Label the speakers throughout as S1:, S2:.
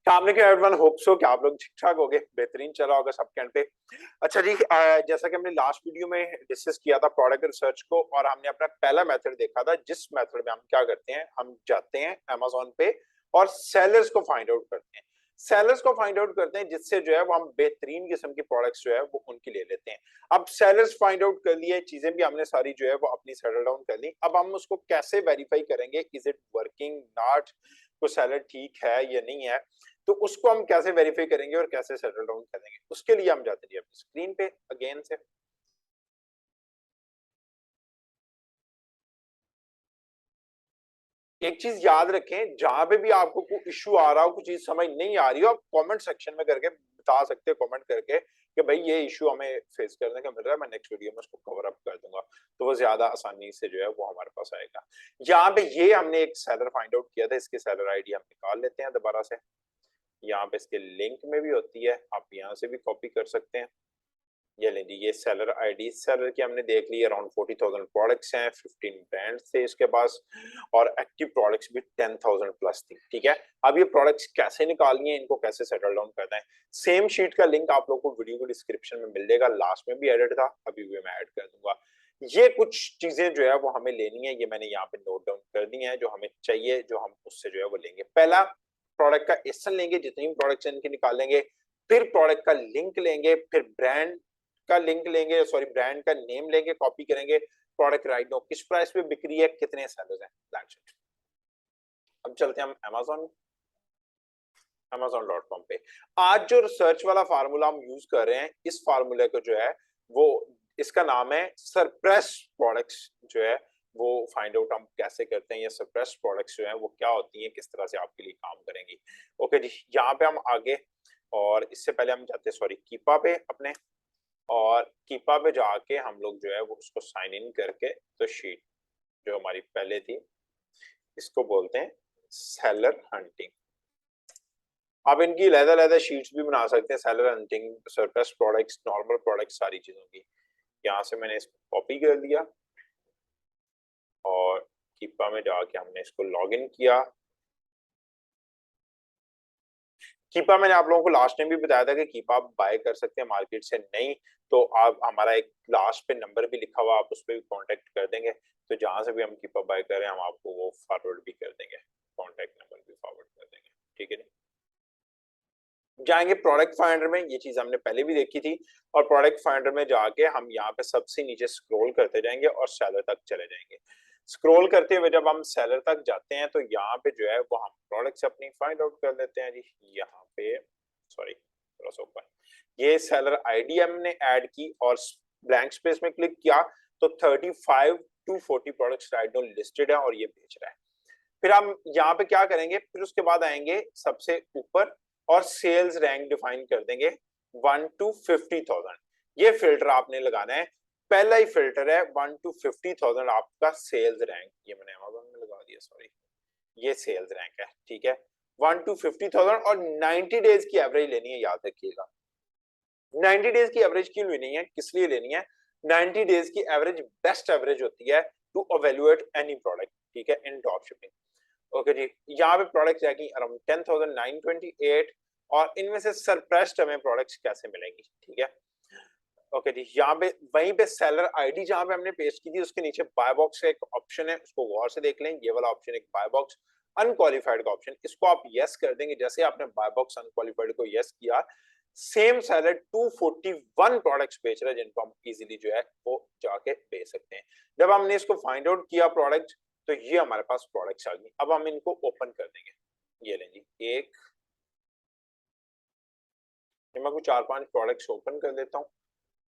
S1: Everyone hope so कि आप लोग ठीक ठाक होगे, बेहतरीन चला होगा सबके एंड पे। अच्छा जी, जैसा कि हमने लास्ट वीडियो में डिस्कस किया था प्रोडक्ट रिसर्च को, और हमने अपना पहला मेथड देखा था जिस मेथड में हम क्या करते हैं, हम जाते हैं अमेजोन पे और सेलर्स को फाइंड आउट करते हैं। सेलर्स को फाइंड आउट करते हैं जिससे जो है वो हम बेहतरीन किस्म की प्रोडक्ट्स जो है वो उनकी ले लेते हैं। अब सेलर्स फाइंड आउट कर लिए, चीजें भी हमने सारी जो है वो अपनी सेटल डाउन कर ली। अब हम उसको कैसे वेरीफाई करेंगे, इज इट वर्किंग नॉट, को सेलर ठीक है या नहीं है, तो उसको हम कैसे वेरीफाई करेंगे और कैसे सेटल डाउन करेंगे, उसके लिए हम जाते हैं अपनी स्क्रीन पे अगेन से। एक चीज याद रखें, जहां पे भी आपको कोई इश्यू आ रहा हो, कुछ चीज समझ नहीं आ रही हो, आप कमेंट सेक्शन में करके बता सकते हो, कमेंट करके कि भाई ये इश्यू हमें फेस करने का मिल रहा है, मैं नेक्स्ट वीडियो में उसको कवर अप कर दूंगा, तो वो ज्यादा आसानी से जो है वो हमारे पास आएगा। यहाँ पे ये हमने एक सेलर फाइंड आउट किया था, इसके सेलर आईडी हम निकाल लेते हैं दोबारा से। यहाँ पे इसके लिंक में भी होती है, आप यहाँ से भी कॉपी कर सकते हैं। ये लें जी, ये सेलर आईडी, सेलर की हमने देख ली, अराउंड 40,000 प्रोडक्ट्स हैं, 15 ब्रांड्स थे इसके पास, और एक्टिव प्रोडक्ट्स भी 10,000 प्लस थी। ठीक है, अब ये प्रोडक्ट्स कैसे निकालनी है, इनको कैसे सेटल डाउन करना है, सेम शीट का लिंक आप लोगों को वीडियो को डिस्क्रिप्शन में मिल जाएगा, लास्ट में भी एडिट था, अभी भी मैं ऐड कर दूंगा। ये कुछ चीजें जो है वो हमें लेनी है, ये मैंने यहाँ पे नोट डाउन कर दी है, जो हमें चाहिए, जो हम उससे जो है वो लेंगे। पहला, प्रोडक्ट का एसन लेंगे, जितनी भी प्रोडक्ट्स इनके निकालेंगे, फिर प्रोडक्ट का लिंक लेंगे, फिर ब्रांड का लिंक लेंगे, सॉरी ब्रांड का नेम लेंगे, कॉपी करेंगे, प्रोडक्ट राइट नो किस प्राइस पे बिक्री है, कितने सेलर्स हैं, दैट्स इट। अब चलते हैं हम amazon.com पे। आज जो रिसर्च वाला फार्मूला हम यूज कर रहे हैं, इस फार्मूले को जो है वो, इसका नाम है सरप्रेस प्रोडक्ट्स जो है वो फाइंड आउट हम कैसे करते हैं, ये सरप्रेस प्रोडक्ट्स जो है वो क्या होती हैं, किस तरह से आपके लिए काम करेंगी। ओके जी, यहाँ पे हम आगे, और इससे पहले हम जाते हैं सॉरी कीपा पे अपने, और कीपा पे जाके हम लोग जो है वो उसको साइन इन करके, तो शीट जो हमारी पहले थी, इसको बोलते हैं सेलर हंटिंग। आप इनकी लहदा शीट्स भी बना सकते हैं, seller hunting, surplus products, normal products, सारी चीजों की। यहाँ से मैंने इसको कॉपी कर दिया और कीपा में जाके हमने इसको लॉग इन किया। कीपा मैंने आप लोगों को लास्ट टाइम भी बताया था कि कीपा आप बाय कर सकते हैं मार्केट से, नहीं तो आप हमारा एक लास्ट पे नंबर भी लिखा हुआ, आप उस पर भी कॉन्टेक्ट कर देंगे, तो जहां से भी हम कीपा बाय करें हम आपको वो फॉरवर्ड भी कर देंगे, कॉन्टेक्ट नंबर भी फॉरवर्ड कर देंगे। ठीक है, जाएंगे प्रोडक्ट फाइंडर में, ये चीज हमने पहले भी देखी थी, और प्रोडक्ट फाइंडर में जाके हम यहाँ पे सबसे नीचे स्क्रॉल करते जाएंगे और सेलर तक चले जाएंगे। स्क्रॉल करते हुए जब हम सेलर तक जाते हैं तो यहाँ पे जो है वो हम प्रोडक्ट्स अपनी फाइंड आउट कर लेते हैं जी। यहाँ पे सॉरी, थोड़ा सा ऊपर, ये सेलर आईडी हमने ऐड की और ब्लैंक स्पेस में क्लिक किया, तो 35 to 40 products right now listed है और ये बेच रहा है। फिर हम यहाँ पे क्या करेंगे, फिर उसके बाद आएंगे सबसे ऊपर और सेल्स रैंक डिफाइन कर देंगे 1 to 50,000। ये फिल्टर आपने लगाना है, पहला ही फिल्टर है 1 to 50,000 आपका सेल्स रैंक, ये मैंने अमेज़न में लगा दिया सॉरी, ये सेल्स रैंक है। ठीक है, 1 to 50,000 और 90 डेज की एवरेज लेनी है, याद रखिएगा। 90 डेज की एवरेज क्यों लेनी है, किस लिए लेनी है, 90 डेज की एवरेज बेस्ट एवरेज होती है टू एवेल्युएट एनी प्रोडक्ट। ठीक है, इन ड्रॉप शिपिंग। ओके जी, यहाँ पे प्रोडक्ट जाएगी अराउंड 10,928, और इनमें से सरप्राइज्ड हमें प्रोडक्ट्स कैसे मिलेंगी। ठीक है, ओके जी, यहाँ पे वहीं पे सेलर आईडी जहाँ पे हमने पेस्ट की थी उसके नीचे बाय बॉक्स का एक ऑप्शन है, उसको गौर से देख लें, ये वाला ऑप्शन एक बाय बॉक्स अनक्वालिफाइड का ऑप्शन, इसको आप यस कर देंगे। जैसे आपने बाय बॉक्स अनक्वालिफाइड को यस किया, सेम सेलर 241 प्रोडक्ट्स बेच रहा है जिनको हम इजीली जो है वो जाके बेच सकते हैं। जब हमने इसको फाइंड आउट किया प्रोडक्ट, तो ये हमारे पास प्रोडक्ट्स आ गई। अब हम इनको ओपन कर देंगे, ये लें जी, एक मैं कुछ 4-5 प्रोडक्ट्स ओपन कर देता हूँ।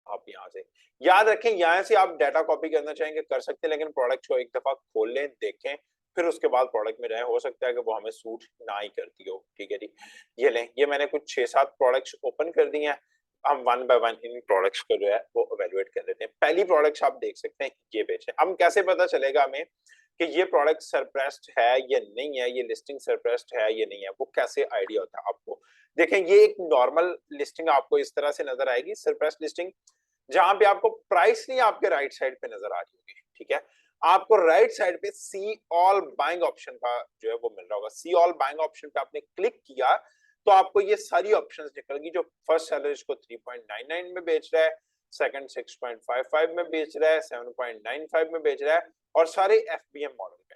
S1: आप यहाँ से याद रखें, यहाँ से आप डाटा कॉपी करना चाहेंगे कर सकते हैं, लेकिन प्रोडक्ट को एक दफा खोल लें, देखें, फिर उसके बाद प्रोडक्ट में जाएं, हो सकता है कि वो हमें सूट ना ही करती हो। ठीक है जी, ये लें, ये मैंने कुछ 6-7 प्रोडक्ट्स ओपन कर दिए हैं। हम one by one in products को जो है वो इवेलुएट कर लेते हैं। पहली प्रोडक्ट्स आप देख सकते हैं, ये बेच रहे हैं। हम कैसे पता चलेगा हमें कि ये प्रोडक्ट सरप्रेस्ड है या नहीं है, ये लिस्टिंग सरप्रेस्ड है या नहीं है, वो कैसे आइडिया होता है आपको। देखें, ये एक नॉर्मल लिस्टिंग आपको इस तरह से नजर आएगी, सरप्रेस्ड लिस्टिंग, जहां पे आपको प्राइस नहीं आपके राइट साइड पे नजर आ रही होगी। ठीक है, आपको राइट साइड पे सी ऑल बाइंग ऑप्शन का जो है वो मिल रहा होगा। सी ऑल बाइंग ऑप्शन पे आपने क्लिक किया, तो आपको ये सारी ऑप्शंस निकलेगी। जो फर्स्ट सेलर इसको 3.99 में बेच रहा है, सेकंड 6.55 में बेच रहा है, 7.95 में बेच रहा है, और सारे एफबीएम मॉडल पे,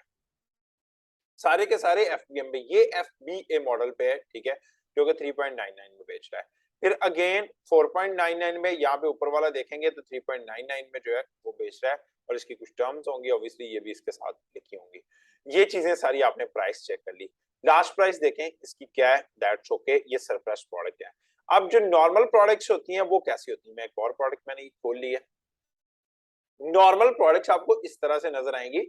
S1: सारे के सारे एफबीएम पे, ये एफबीए मॉडल पे है, ठीक है, जो कि 3.99 में बेच रहा है। फिर अगेन 4.99 में, यहाँ पे ऊपर वाला देखेंगे तो 3.99 में जो है वो बेच रहा है, और इसकी कुछ टर्म्स होंगी ऑब्वियसली, ये भी इसके साथ लिखी होंगी। ये चीजें सारी आपने प्राइस चेक कर ली। लास्ट प्राइस देखें इसकी क्या है, दैट्स ओके, ये सरप्लस प्रोडक्ट है। अब जो नॉर्मल प्रोडक्ट्स होती हैं वो कैसी होती है, मैं एक और प्रोडक्ट मैंने खोल ली है। नॉर्मल प्रोडक्ट्स आपको इस तरह से नजर आएंगी,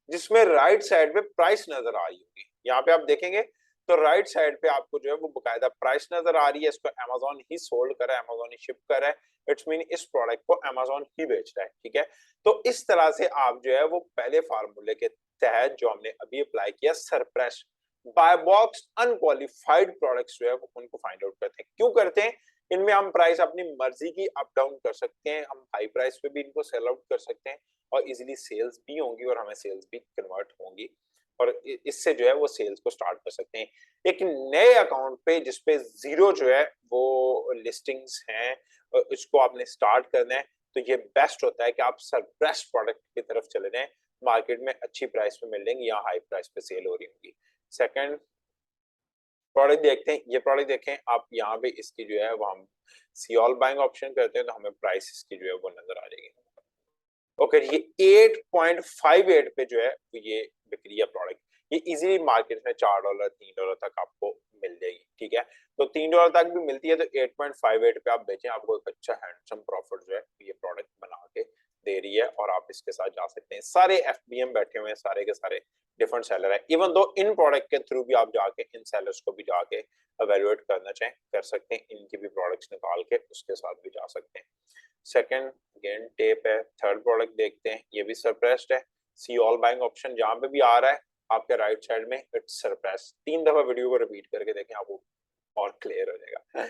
S1: जिसमें राइट साइड पे प्राइस नजर आ रही होगी। यहाँ पे आप देखेंगे तो राइट साइड पे आपको जो है वो बकायदा प्राइस नजर आ रही है। इसको अमेजोन ही सोल्ड कर रहा है, अमेजोन ही शिप कर रहा है, इट्स मीन इस प्रोडक्ट को अमेजोन ही बेच रहा है, ठीक है। तो इस तरह से आप जो है वो पहले फार्मूले के तहत जो हमने अभी अप्लाई किया, suppress by box unqualified products जो है वो उनको फाइंड आउट करते हैं। क्यों करते हैं? इनमें हम प्राइस अपनी मर्जी की अप डाउन कर सकते हैं, हम हाई प्राइस पे भी इनको सेल आउट कर सकते हैं, और इजीली सेल्स भी होंगी, और हमें सेल्स भी कन्वर्ट होंगी, और इससे जो है वो सेल्स को स्टार्ट कर सकते हैं। एक नए अकाउंट पे जिसपे जीरो जो है वो लिस्टिंग्स हैं, इसको आपने स्टार्ट करना है, तो ये बेस्ट होता है कि आप सरप्लस प्रोडक्ट की तरफ चले जाएं, मार्केट में अच्छी प्राइस पे मिल जाएंगी या हाई प्राइस पे सेल हो रही होंगी। सेकंड प्रोडक्ट देखते हैं, ये प्रोडक्ट देखें आप, यहाँ पे इसकी जो है वो हम सी ऑल बाइंग ऑप्शन करते हैं तो हमें प्राइस इसकी जो है वो नजर आ जाएगी। ओके, ये 8.58 पे जो है ये बिक रही है प्रोडक्ट। ये इजीली मार्केट में $4 $3 तक आपको मिल जाएगी, ठीक है। तो $3 तक भी मिलती है, तो 8.58 पे आप बेचें, आपको एक अच्छा हैंडसम प्रॉफिट जो है ये प्रोडक्ट बना के दे रही है, और आप इसके साथ जा सकते हैं। सारे एफबीएम बैठे हुए हैं, सारे के सारे डिफरेंट सेलर है। इवन दो इन प्रोडक्ट के थ्रू भी आप जाके इन सेलर्स को भी जाके एवेल्युएट करना चाहें कर सकते हैं, इनकी भी प्रोडक्ट्स निकाल के उसके साथ भी जा सकते हैं। सेकंड अगेन टेप है। थर्ड प्रोडक्ट देखते हैं, ये भी सरप्रेस्ड है। सी ऑल बाइंग ऑप्शन जहां पे भी आ रहा है आपके राइट साइड में, इट्स सरप्रेस्ड। 3 दफा वीडियो को रिपीट करके देखें, आपको और क्लियर हो जाएगा।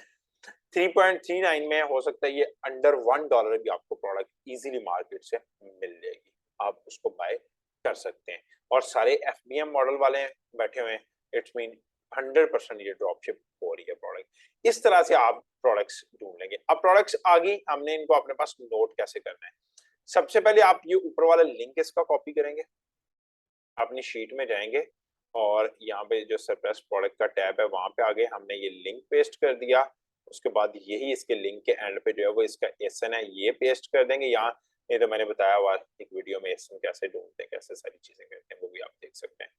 S1: 3.39 में हो सकता है ये अंडर $1 भी आपको प्रोडक्ट इजीली मार्केट से मिल जाएगी, आप उसको बाय कर सकते हैं। और सारे एफबीएम मॉडल वाले बैठे हुए हैं, इट्स मीन 100% ये ड्रॉपशिप हो रही है प्रोडक्ट। इस तरह से आप प्रोडक्ट्स ढूंढ लेंगे। अब प्रोडक्ट्स आ गई, हमने इनको अपने पास नोट कैसे करना है। सबसे पहले आप ये ऊपर वाला लिंक इसका कॉपी करेंगे, अपनी शीट में जाएंगे, और यहाँ पे जो सरप्लस प्रोडक्ट का टैब है वहां पे आगे हमने ये लिंक पेस्ट कर दिया। उसके बाद यही इसके लिंक के एंड पे जो है वो इसका एसएन है, ये पेस्ट कर देंगे यहाँ। नहीं तो मैंने बताया हुआ एक वीडियो में एसएन कैसे ढूंढते हैं, कैसे सारी चीजें करते हैं, वो भी आप देख सकते हैं।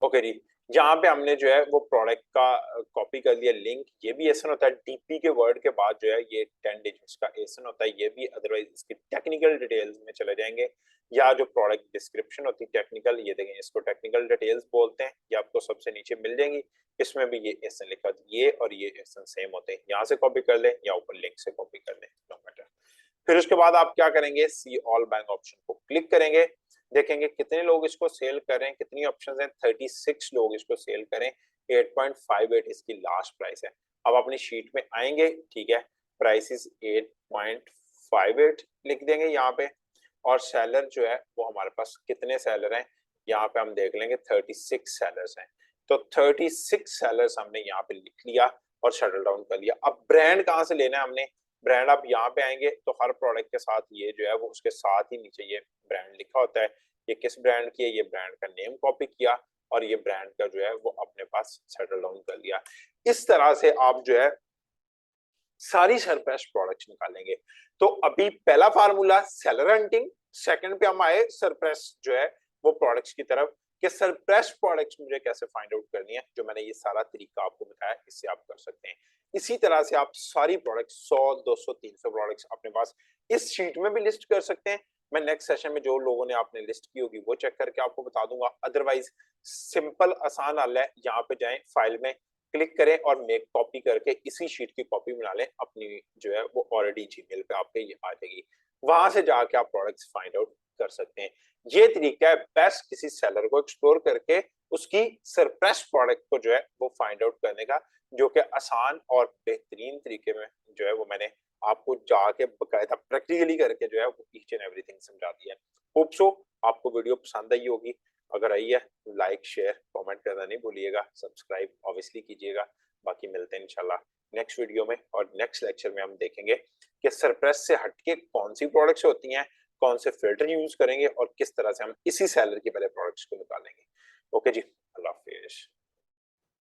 S1: ओके जी, यहाँ पे हमने जो है वो प्रोडक्ट का कॉपी कर लिया लिंक। ये भी एसन होता है, डीपी के वर्ड के बाद जो है ये 10 डिजिट्स का एसन होता है, ये भी। अदरवाइज इसकी टेक्निकल डिटेल्स में चले जाएंगे, या जो प्रोडक्ट डिस्क्रिप्शन होती है टेक्निकल, ये देखें इसको टेक्निकल डिटेल्स बोलते हैं, ये आपको सबसे नीचे मिल जाएंगी। इसमें भी ये एसन लिखा होता है, ये और ये एसन सेम होते हैं। यहाँ से कॉपी कर लें या ऊपर लिंक से कॉपी कर लें, नो मैटर। फिर उसके बाद आप क्या करेंगे, सी ऑल बैंक ऑप्शन को क्लिक करेंगे, देखेंगे कितने लोग इसको सेल करें, कितनी ऑप्शंस हैं, 36 लोग इसको सेल करें। 8.58 इसकी लास्ट प्राइस है। अब अपनी शीट में आएंगे, ठीक है, प्राइस इज 8.58 लिख देंगे यहाँ पे, और सेलर जो है वो हमारे पास कितने सेलर हैं यहाँ पे हम देख लेंगे, 36 सेलर्स हैं। तो 36 सेलर्स हमने यहाँ पे लिख लिया और शटल डाउन कर लिया। अब ब्रांड कहाँ से लेना है हमने, ब्रांड आप यहाँ पे आएंगे तो हर प्रोडक्ट के साथ ये जो है वो उसके साथ ही नीचे ये ब्रांड लिखा होता है। ये किस ब्रांड की है, ये ब्रांड का नेम कॉपी किया, और ये ब्रांड का जो है वो अपने पास सेटल डाउन कर लिया। इस तरह से आप जो है सारी सरप्लस प्रोडक्ट्स निकालेंगे। तो अभी पहला फार्मूला सेलर हंटिंग, सेकंड पे हम आए सरप्लस जो है वो प्रोडक्ट्स की तरफ, कि सरप्लस प्रोडक्ट्स मुझे कैसे फाइंड आउट करनी है। जो मैंने ये सारा तरीका आपको बताया, इससे आप कर सकते हैं। इसी तरह से आप सारी प्रोडक्ट्स 100 200 300 प्रोडक्ट्स अपने पास इस शीट में भी लिस्ट कर सकते हैं। मैं नेक्स्ट सेशन में जो लोगों ने आपने लिस्ट की होगी वो चेक करके आपको बता दूंगा। अदरवाइज सिंपल आसान हल है, यहाँ पे जाएं, फाइल में क्लिक करें और मेक कॉपी करके इसी शीट की कॉपी बना लें अपनी, जो है वो ऑलरेडी जीमेल पे आपके ये आ जाएगी। वहां से जाके आप प्रोडक्ट्स फाइंड आउट कर सकते हैं। ये तरीका है बेस्ट किसी सेलर को एक्सप्लोर करके उसकी सरप्लस प्रोडक्ट को जो है वो फाइंड आउट करने का, जो कि आसान और बेहतरीन तरीके में जो है वो मैंने आपको जाके बकायदा प्रैक्टिकली करके जो है वो ईच एंड एवरीथिंग समझा दिया है। होप सो आपको वीडियो पसंद आई होगी। अगर आई है लाइक शेयर कमेंट करना नहीं भूलिएगा, सब्सक्राइब ऑब्वियसली कीजिएगा। बाकी मिलते हैं इंशाल्लाह नेक्स्ट वीडियो में, और नेक्स्ट लेक्चर में हम देखेंगे कि सरप्रेस से हटके कौन सी प्रोडक्ट्स होती हैं, कौन से फिल्टर यूज करेंगे और किस तरह से हम इसी सेलर के पहले प्रोडक्ट्स को निकालेंगे। ओके जी, अल्लाह हाफिज।